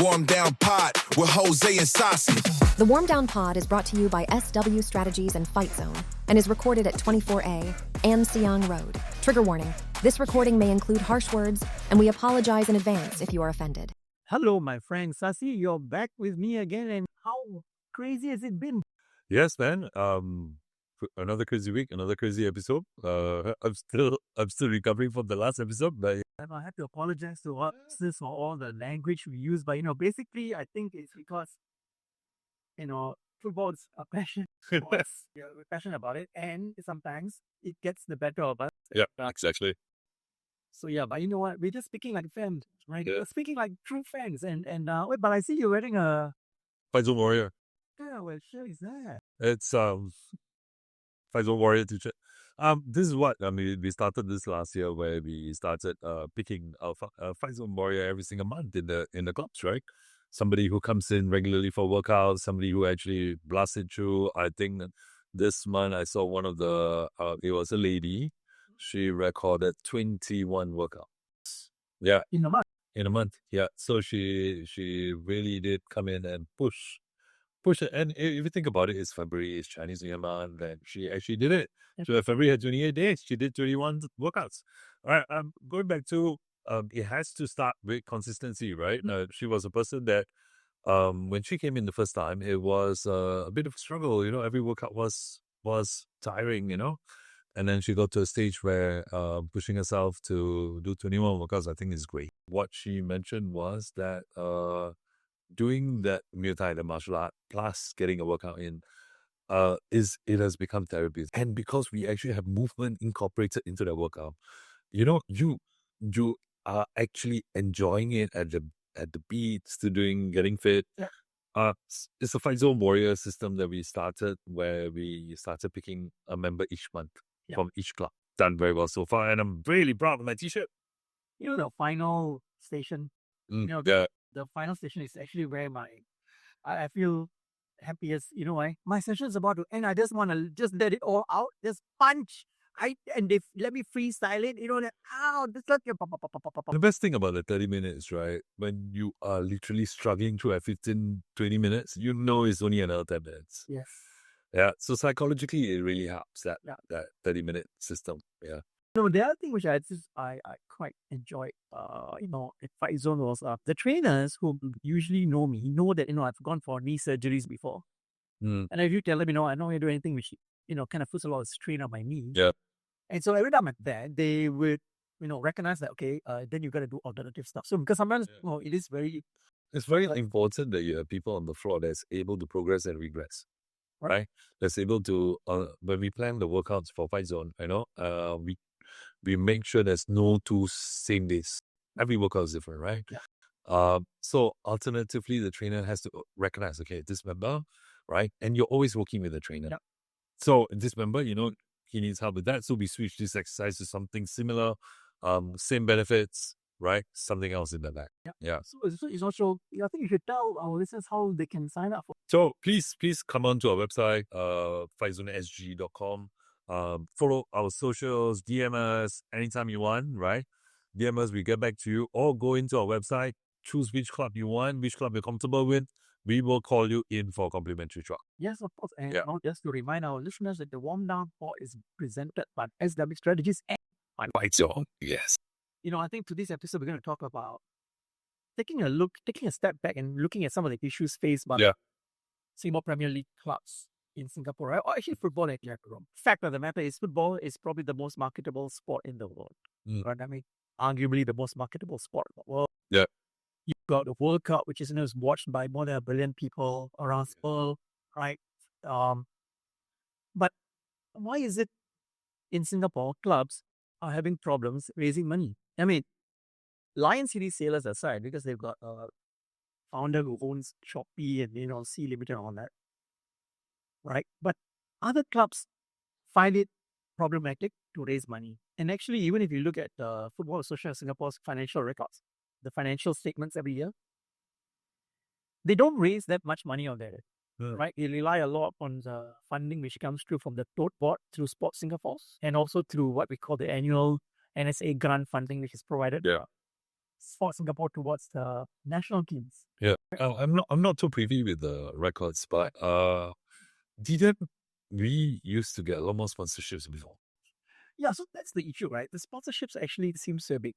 Warmdown Pod with Jose and Saucy. The Warmdown Pod is brought to you by SW Strategies and Fight Zone and is recorded at 24A An Siang Road. Trigger warning. This recording may include harsh words, and we apologize in advance if you are offended. Hello, my friend Sasi. You're back with me again, and how crazy has it been? Yes, man. Another crazy week, another crazy episode. I'm still recovering from the last episode, but And I have to apologize to us for all the language we use, but basically, I think it's because football is a passion. For us. Yeah, we're passionate about it, and sometimes it gets the better of us. yeah, exactly. So yeah, but you know what? We're just speaking like fans, right? Yeah. We're speaking like true fans, and wait, but I see you're wearing a Fight Zone Warrior. what shirt is that? It's Fight Zone Warrior t-shirt. This is what we started this last year, where we started picking our Fight Zone Warrior every single month in the clubs, right? Somebody who comes in regularly for workouts, somebody who actually blasts it through. I think this month I saw one of the it was a lady. She recorded 21 workouts. Yeah, In the month. in a month. Yeah, so she really did come in and push it. And if you think about it, it's February, it's Chinese New Year month, and she actually did it. Yep. So February had 28 days. She did 21 workouts. All right, going back to it has to start with consistency, right? She was a person that when she came in the first time, it was a bit of a struggle. Every workout was tiring. And then she got to a stage where pushing herself to do 21 workouts, I think, is great. What she mentioned was that doing that Muay Thai, the martial art, plus getting a workout in, it has become therapy. And because we actually have movement incorporated into the workout, you are actually enjoying it at the beats to getting fit. Yeah. It's a Fight Zone Warrior system that we started, where we started picking a member each month from each club. Done very well so far, and I'm really proud of my t-shirt. The final station. Yeah. The final station is actually where I feel happiest. Why? My session is about to end. I just want to just let it all out. Just punch. And they let me freestyle it. This like The best thing about the 30 minutes, right? When you are literally struggling through at 15, 20 minutes, it's only another 10 minutes. yes. Yeah. So psychologically, it really helps that 30-minute system. Yeah. The other thing which I quite enjoyed, at Fight Zone was the trainers who usually know me know that I've gone for knee surgeries before, and if you tell them I don't want to do anything which kind of puts a lot of strain on my knee, and so every time I'm there, they would recognize that then you got to do alternative stuff. So because sometimes it is very It's very important that you have people on the floor that's able to progress and regress, right? That's able to, when we plan the workouts for Fight Zone, we make sure there's no two same days. Every workout is different, right? Yeah. So alternatively, the trainer has to recognize, this member, right? And you're always working with the trainer. Yeah. So this member, he needs help with that. So we switch this exercise to something similar, same benefits, right? Something else in the back. Yeah. So it's also I think you should tell our listeners how they can sign up for. So please come on to our website, fightzone.sg.com. Follow our socials, DM us anytime you want, right? DM us, we get back to you, or go into our website, choose which club you want, which club you're comfortable with. We will call you in for a complimentary trial. Yes, of course. And Yeah. just to remind our listeners that the Warmdown Pod is presented by SW Strategies and Fight Zone, yes. I think today's episode we're going to talk about taking a step back and looking at some of the issues faced by Singapore Premier League clubs in Singapore, right? Or actually football in general. Fact of the matter is football is probably the most marketable sport in the world. Right? Arguably the most marketable sport in the world. Yeah. You've got the World Cup, which is watched by more than 1 billion people around the world, right? But why is it in Singapore clubs are having problems raising money? Lion City Sailors aside, because they've got a founder who owns Shopee and Sea Limited and all that, right? But other clubs find it problematic to raise money. And actually, even if you look at the Football Association of Singapore's financial records, the financial statements every year, they don't raise that much money on there, right? They rely a lot on the funding which comes through from the tote board through Sports Singapore and also through what we call the annual NSA grant funding which is provided. Yeah. for Singapore towards the national teams. Yeah. I'm not too privy with the records, but didn't we used to get a lot more sponsorships before? Yeah, so that's the issue, right? The sponsorships actually seems to be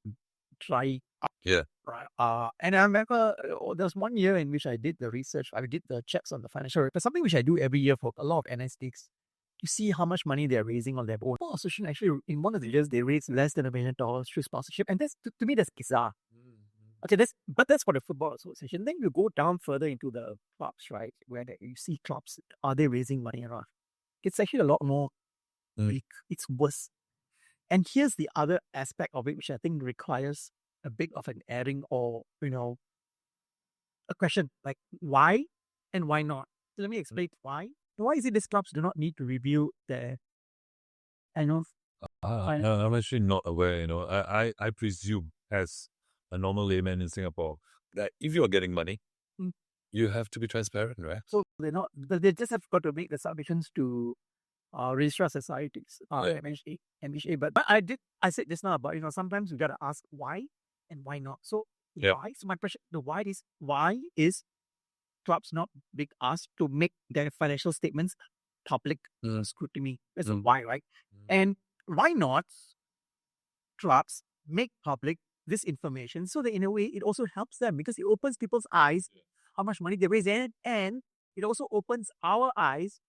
dry up. Yeah. Right. And I remember there was 1 year in which I did the research. I did the checks on the financial report, something which I do every year for a lot of NS leagues. You see how much money they're raising on their own. Football association actually, in one of the years, they raised less than $1 million through sponsorship, and that's to me that's bizarre. Okay, that's for the football association. Then you go down further into the clubs, right, where you see clubs, are they raising money or not? It's actually a lot more weak. It's worse. And here's the other aspect of it, which I think requires a bit of an airing, or a question like why and why not. So let me explain why. Why is it these clubs do not need to review their annual? I'm actually not aware. I presume as a normal layman in Singapore that if you are getting money, you have to be transparent, right? So they just have got to make the submissions to registrar societies, MHA. But I said just now about sometimes we gotta ask why and why not. So why? So my question, why is clubs not being asked to make their financial statements public scrutiny? That's why, right? And why not clubs make public this information so that in a way it also helps them, because it opens people's eyes how much money they raise, and it also opens our eyes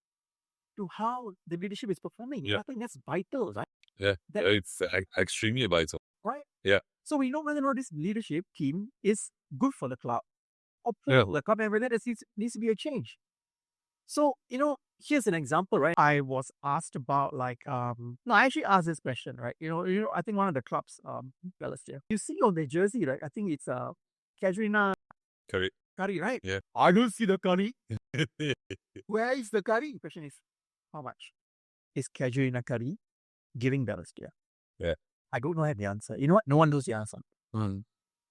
to how the leadership is performing. I think that's vital, right? Yeah, it's extremely vital. Right? Yeah. So we know whether or not this leadership team is good for the club or poor for the club, and whether there needs to be a change. So, here's an example, right? I was asked about I actually asked this question, right? I think one of the clubs, Balestier, you see on their jersey, right? I think it's Casuarina curry, right? Yeah. I don't see the curry. Where is the curry? The question is, how much is Casuarina curry giving Balestier? Yeah. I don't know the answer. You know what? No one knows the answer. And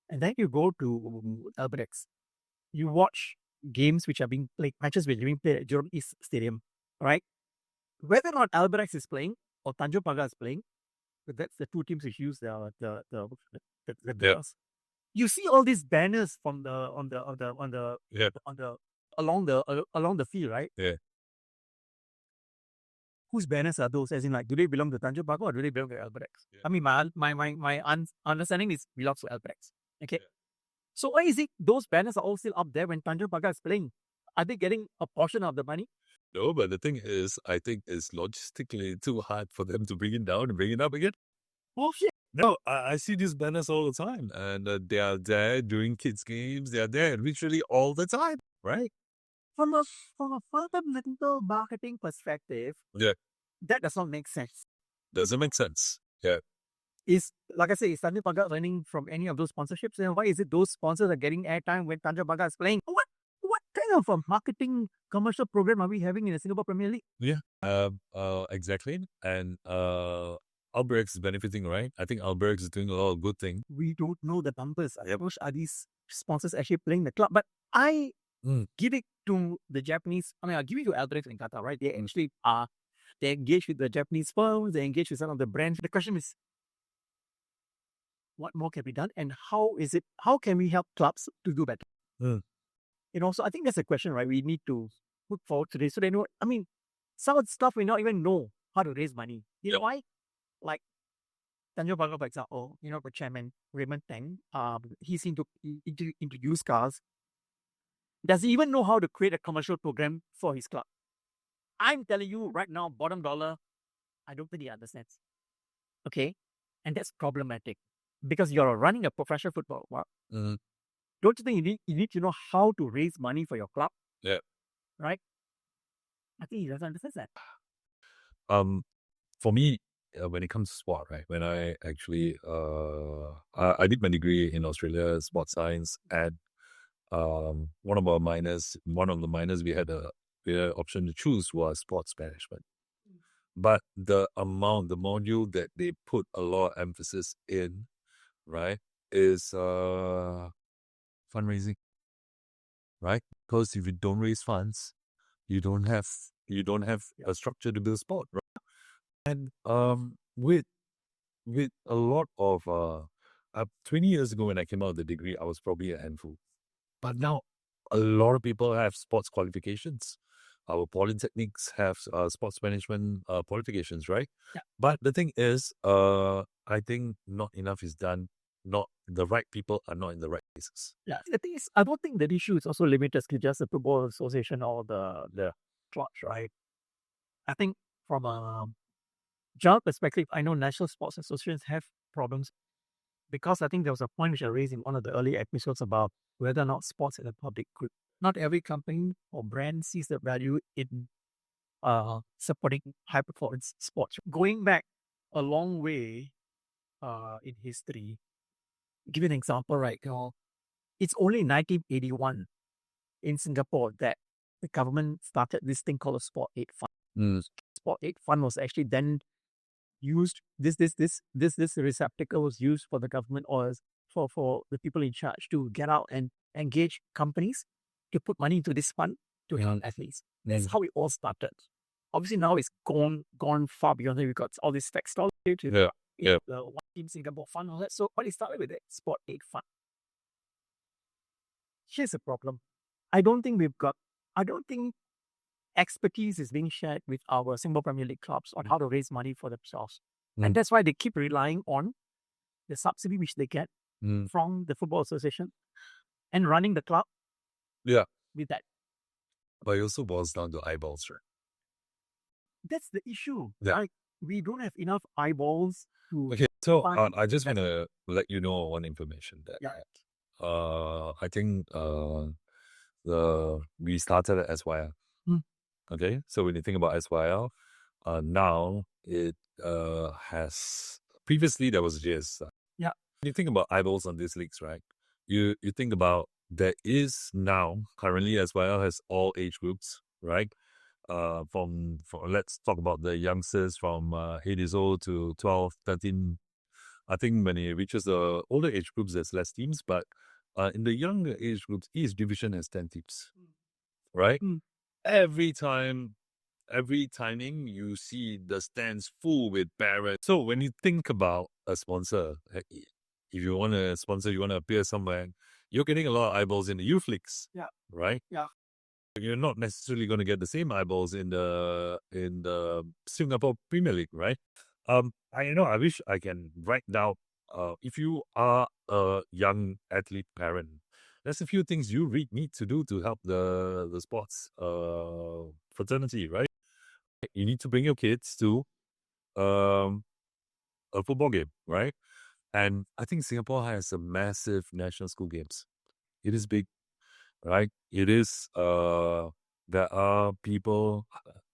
then you go to Albirex. You watch games which are being played, matches which are being played at DBS East Stadium, right? Whether or not Albirex is playing or Tanjong Pagar is playing, but that's the two teams which use the you see all these banners from along the field, right? Yeah. Whose banners are those? As in, do they belong to Tanjong Pagar or do they belong to Albirex? Yeah. I mean, my understanding is belongs to Albirex. Okay. Yeah. So why is it those banners are all still up there when Tanjong Pagar is playing? Are they getting a portion of the money? No, but the thing is, I think it's logistically too hard for them to bring it down and bring it up again. Bullshit. No, I see these banners all the time, and they are there during kids' games. They are there literally all the time, right? From a fundamental marketing perspective, that does not make sense. Doesn't make sense. Yeah. Is like I say, is Tanjong Pagar earning from any of those sponsorships? And why is it those sponsors are getting airtime when Tanjong Pagar is playing? What kind of a marketing commercial program are we having in the Singapore Premier League? Yeah. Exactly. And Albirex is benefiting, right? I think Albirex is doing a lot of good things. We don't know the numbers. Are these sponsors actually playing the club? But I give it to the Japanese. I mean, I'll give it to Albirex in Qatar, right? They actually are. They engage with the Japanese firms. They engage with some of the brands. The question is, what more can be done, and how can we help clubs to do better? So I think that's a question, right? We need to put forward today so they know. I mean, some of the stuff we not even know how to raise money. You know why? Like Tanjong Pagar, for example, the chairman Raymond Tang, he's into used cars. Does he even know how to create a commercial program for his club? I'm telling you right now, bottom dollar, I don't think he understands. Okay, and that's problematic. Because you're running a professional football club, don't you think you need to know how to raise money for your club? Yeah. Right? I think he doesn't understand that. For me, when it comes to sport, right? When I actually, I did my degree in Australia, sports science, and one of the minors we had an option to choose was sports management. But the module that they put a lot of emphasis in, right, is fundraising, right? Because if you don't raise funds, you don't have a structure to build sport, right? And with a lot of 20 years ago when I came out of the degree, I was probably a handful. But now a lot of people have sports qualifications. Our polytechnics have sports management qualifications, right? Yeah. But the thing is, I think not enough is done. Not the right people are not in the right places. Yeah. The thing is, I don't think that issue is also limited to just the Football Association or the clubs, right? I think from a general perspective, I know national sports associations have problems because I think there was a point which I raised in one of the early episodes about whether or not sports is a public good. Not every company or brand sees the value in supporting high performance sports. Going back a long way in history, give you an example, right? It's only in 1981 in Singapore that the government started this thing called a Sport Aid Fund. Sport Aid Fund was actually then used. This receptacle was used for the government or for the people in charge to get out and engage companies to put money into this fund to help athletes. That's how it all started. Obviously now it's gone far beyond that. We've got all this textile to the One Team Singapore Fund, all that. So what it started with the Sport Aid Fund. Here's the problem. I don't think expertise is being shared with our Singapore Premier League clubs on how to raise money for themselves. And that's why they keep relying on the subsidy which they get from the Football Association and running the club with that. But it also boils down to eyeballs, right? That's the issue. Yeah. Right? We don't have enough eyeballs to... Okay, so fund I just want to let you know one information that I think we started at SYL. Okay, so when you think about SYL, now it has previously there was JS. Yeah. When you think about eyeballs on these leagues, right? You think about there is now currently SYL has all age groups, right? From let's talk about the youngsters from 8 years old to 12, 13. I think when it reaches the older age groups, there's less teams, but in the younger age groups, each division has 10 teams, right? Every timing, you see the stands full with parents. So when you think about a sponsor, if you want to sponsor, you want to appear somewhere, you're getting a lot of eyeballs in the youth leagues, right? Yeah. You're not necessarily going to get the same eyeballs in the Singapore Premier League, right? I wish I can write down. If you are a young athlete parent, there's a few things you need to do to help the sports fraternity, right? You need to bring your kids to a football game, right? And I think Singapore has a massive national school games. It is big, right? It is. There are people.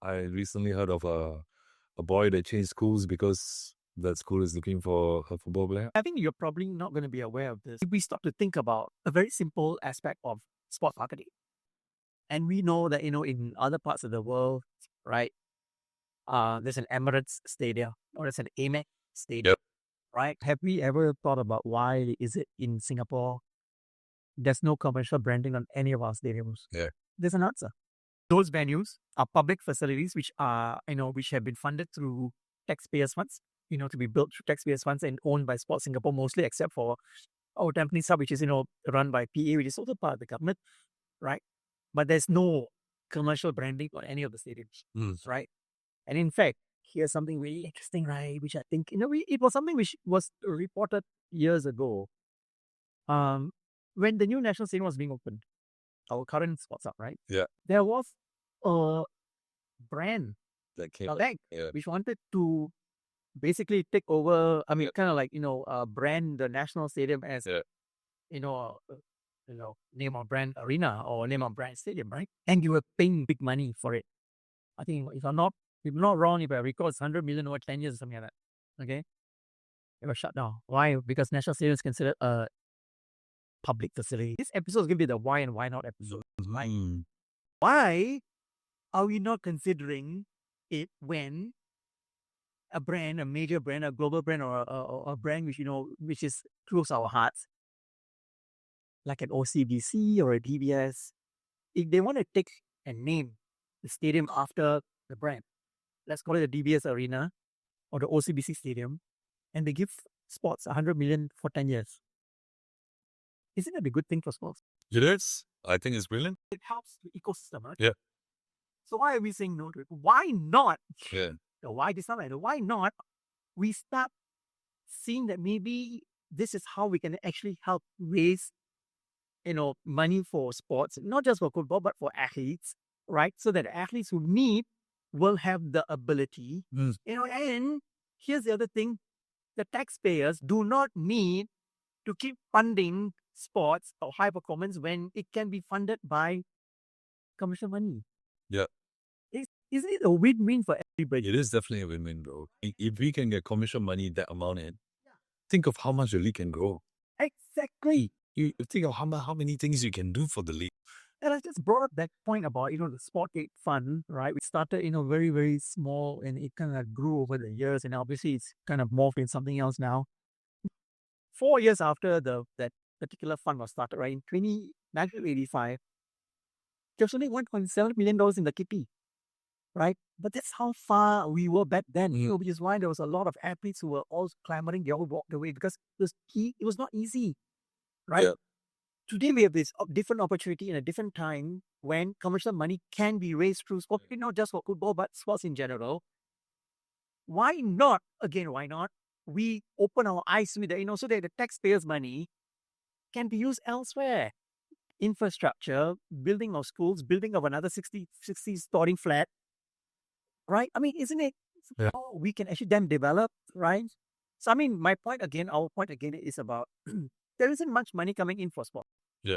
I recently heard of a boy that changed schools because that school is looking for a football player. I think you're probably not going to be aware of this. If we start to think about a very simple aspect of sports marketing, and we know that, in other parts of the world, right, there's an Emirates Stadium or there's an Amex Stadium, right? Have we ever thought about why is it in Singapore there's no commercial branding on any of our stadiums? Yeah. There's an answer. Those venues are public facilities which are, which have been funded through taxpayers' funds, to be built through taxpayers' funds and owned by Sports Singapore mostly, except for our Tampines Hub, which is, run by PA, which is also part of the government, right? But there's no commercial branding on any of the stadiums, right? And in fact, here's something really interesting, right? Which I think, it was something which was reported years ago. When the new National Stadium was being opened, our current Sports Hub, right? Yeah. There was a brand That came which wanted to basically take over, kind of like, brand the National Stadium as, name of brand arena or name of brand stadium, right? And you were paying big money for it. I think if I'm not wrong, if I recall, it's 100 million over 10 years or something like that. Okay. It was shut down. Why? Because National Stadium is considered a public facility. This episode is going to be the why and why not episode. Right? Why are we not considering it when a brand, a major brand, a global brand, or a brand which, which is close to our hearts, like an OCBC or a DBS, if they want to take and name the stadium after the brand, let's call it the DBS Arena or the OCBC Stadium, and they give sports, 100 million for 10 years. Isn't that a good thing for sports? It is. I think it's brilliant. It helps the ecosystem, right? Yeah. So why are we saying no to it? Why not? Yeah. Why this not? Why not? We start seeing that maybe this is how we can actually help raise, money for sports, not just for football, but for athletes, right? So that athletes who need will have the ability, and here's the other thing, the taxpayers do not need to keep funding sports or high performance when it can be funded by commercial money. Yeah. Isn't it a win-win for everybody? It is definitely a win-win, bro. If we can get commercial money that amount in, think of how much the league can grow. Exactly. You think of how many things you can do for the league. And I just brought up that point about, the Sport Aid Fund, right? We started, very, very small, and it kind of grew over the years, and obviously it's kind of morphed in something else now. 4 years after that particular fund was started, right, in 1985, there was only $1.7 million in the kitty, right? But that's how far we were back then, which is why there was a lot of athletes who were all clamoring, they all walked away because it was not easy, right? Yeah. Today we have this different opportunity in a different time when commercial money can be raised through sport, not just for football, but sports in general. Why not? Again, why not? We open our eyes with that, so that the taxpayers' money can be used elsewhere. Infrastructure, building of schools, building of another 60-story flat, right? I mean, isn't it? Yeah. We can actually then develop, right? So, I mean, our point again is about there isn't much money coming in for sport. Yeah.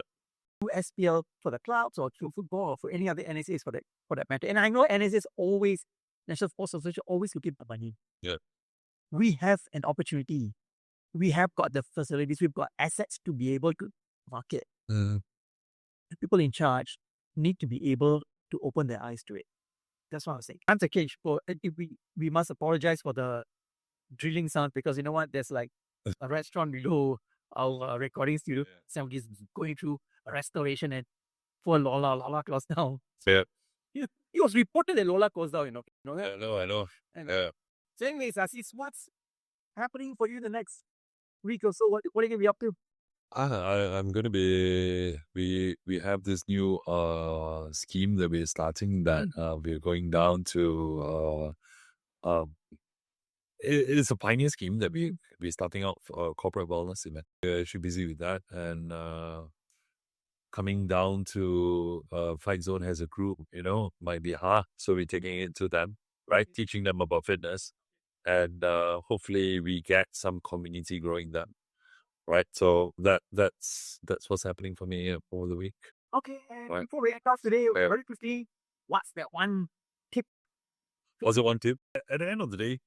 Through SPL for the clubs or through football or for any other NSAs for that matter. And I know NSAs always, National Sports Association, always looking for money. Yeah. We have an opportunity. We have got the facilities. We've got assets to be able to market. Mm. The people in charge need to be able to open their eyes to it. That's what I'm saying. I'm okay. We must apologize for the drilling sound because you know what? There's like a restaurant below our recording studio. Somebody's going through a restoration, and poor Lola closed down. Yeah. It was reported that Lola closed down, I know. Yeah. So anyways, Asis, what's happening for you the next week or so? What are you going to be up to? I'm gonna be. We have this new scheme that we're starting. That we're going down to. It's a pioneer scheme that we're starting out for a corporate wellness event. We're actually busy with that, and coming down to Fight Zone has a group. Might be hard, so we're taking it to them, right? Teaching them about fitness, and hopefully we get some community growing that. Right, so that's what's happening for me over the week. Okay, and Right. before we end off today, very quickly, what's that one tip? Was it one tip? At the end of the day,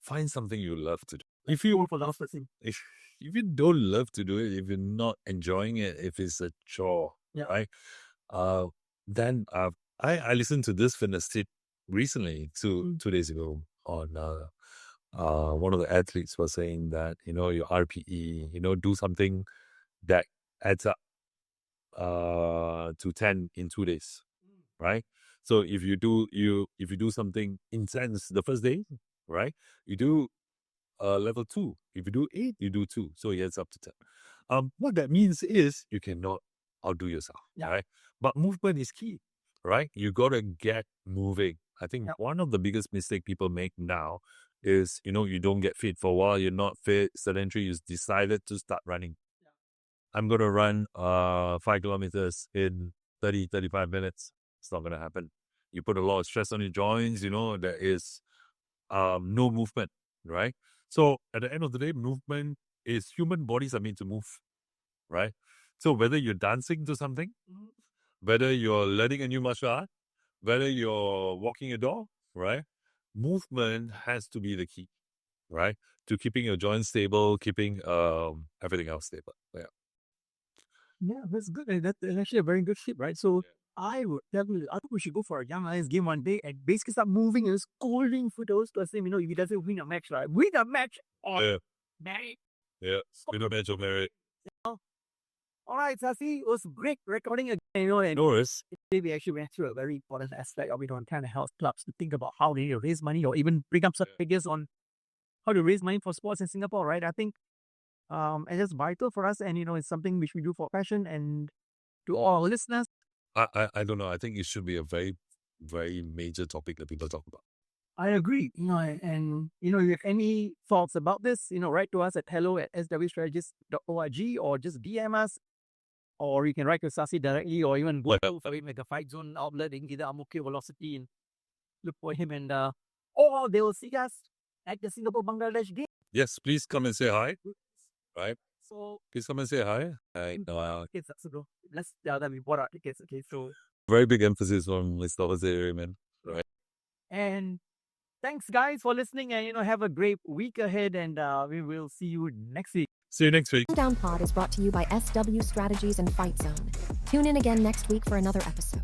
find something you love to do. If Go you for the last person. if you don't love to do it, if you're not enjoying it, if it's a chore, right? Then I listened to this fitness tip recently, 2 days ago on one of the athletes was saying that, your RPE, do something that adds up to 10 in 2 days, right? So if you do something intense the first day, right, you do level 2. If you do 8, you do 2. So it adds up to 10. What that means is you cannot outdo yourself, right? But movement is key, right? You got to get moving. I think one of the biggest mistakes people make now is, you don't get fit for a while, you're not fit, sedentary, you decided to start running. I'm going to run 5 kilometers in 35 minutes. It's not going to happen. You put a lot of stress on your joints, there is no movement, right? So at the end of the day, movement is, human bodies are made to move, right? So whether you're dancing to something, whether you're learning a new martial art, whether you're walking a dog, right? Movement has to be the key, right? To keeping your joints stable, keeping everything else stable. Yeah, that's good. And that's actually a very good tip, right? So I think we should go for a Young Lions game one day and basically start moving and scolding for those to say, if he doesn't win a match, right? Win a match on merit. Yeah, win a match on merit. All right, Sasi, it was great recording again, and No worries. today we actually went through a very important aspect of, kind of help clubs to think about how they need to raise money or even bring up some figures on how to raise money for sports in Singapore, right? I think it's just vital for us, and it's something which we do for passion. And to all our listeners, I don't know. I think it should be a very, very major topic that people talk about. I agree. And if you have any thoughts about this, write to us at hello@swstrategist.org, or just DM us, or you can write to Sasi directly, or even go to Mega Fight Zone outlet in Gida Amukio Velocity and look for him, and or they will see us at the Singapore-Bangladesh game. Yes, please come and say hi. Right? So Please come and say hi. tickets, so let's tell them we bought our tickets. Okay, so Very big emphasis on Mr. Jose, man. and thanks guys for listening, and have a great week ahead, and we will see you next week. See you next week. Warmdown Pod is brought to you by SW Strategies and Fight Zone. Tune in again next week for another episode.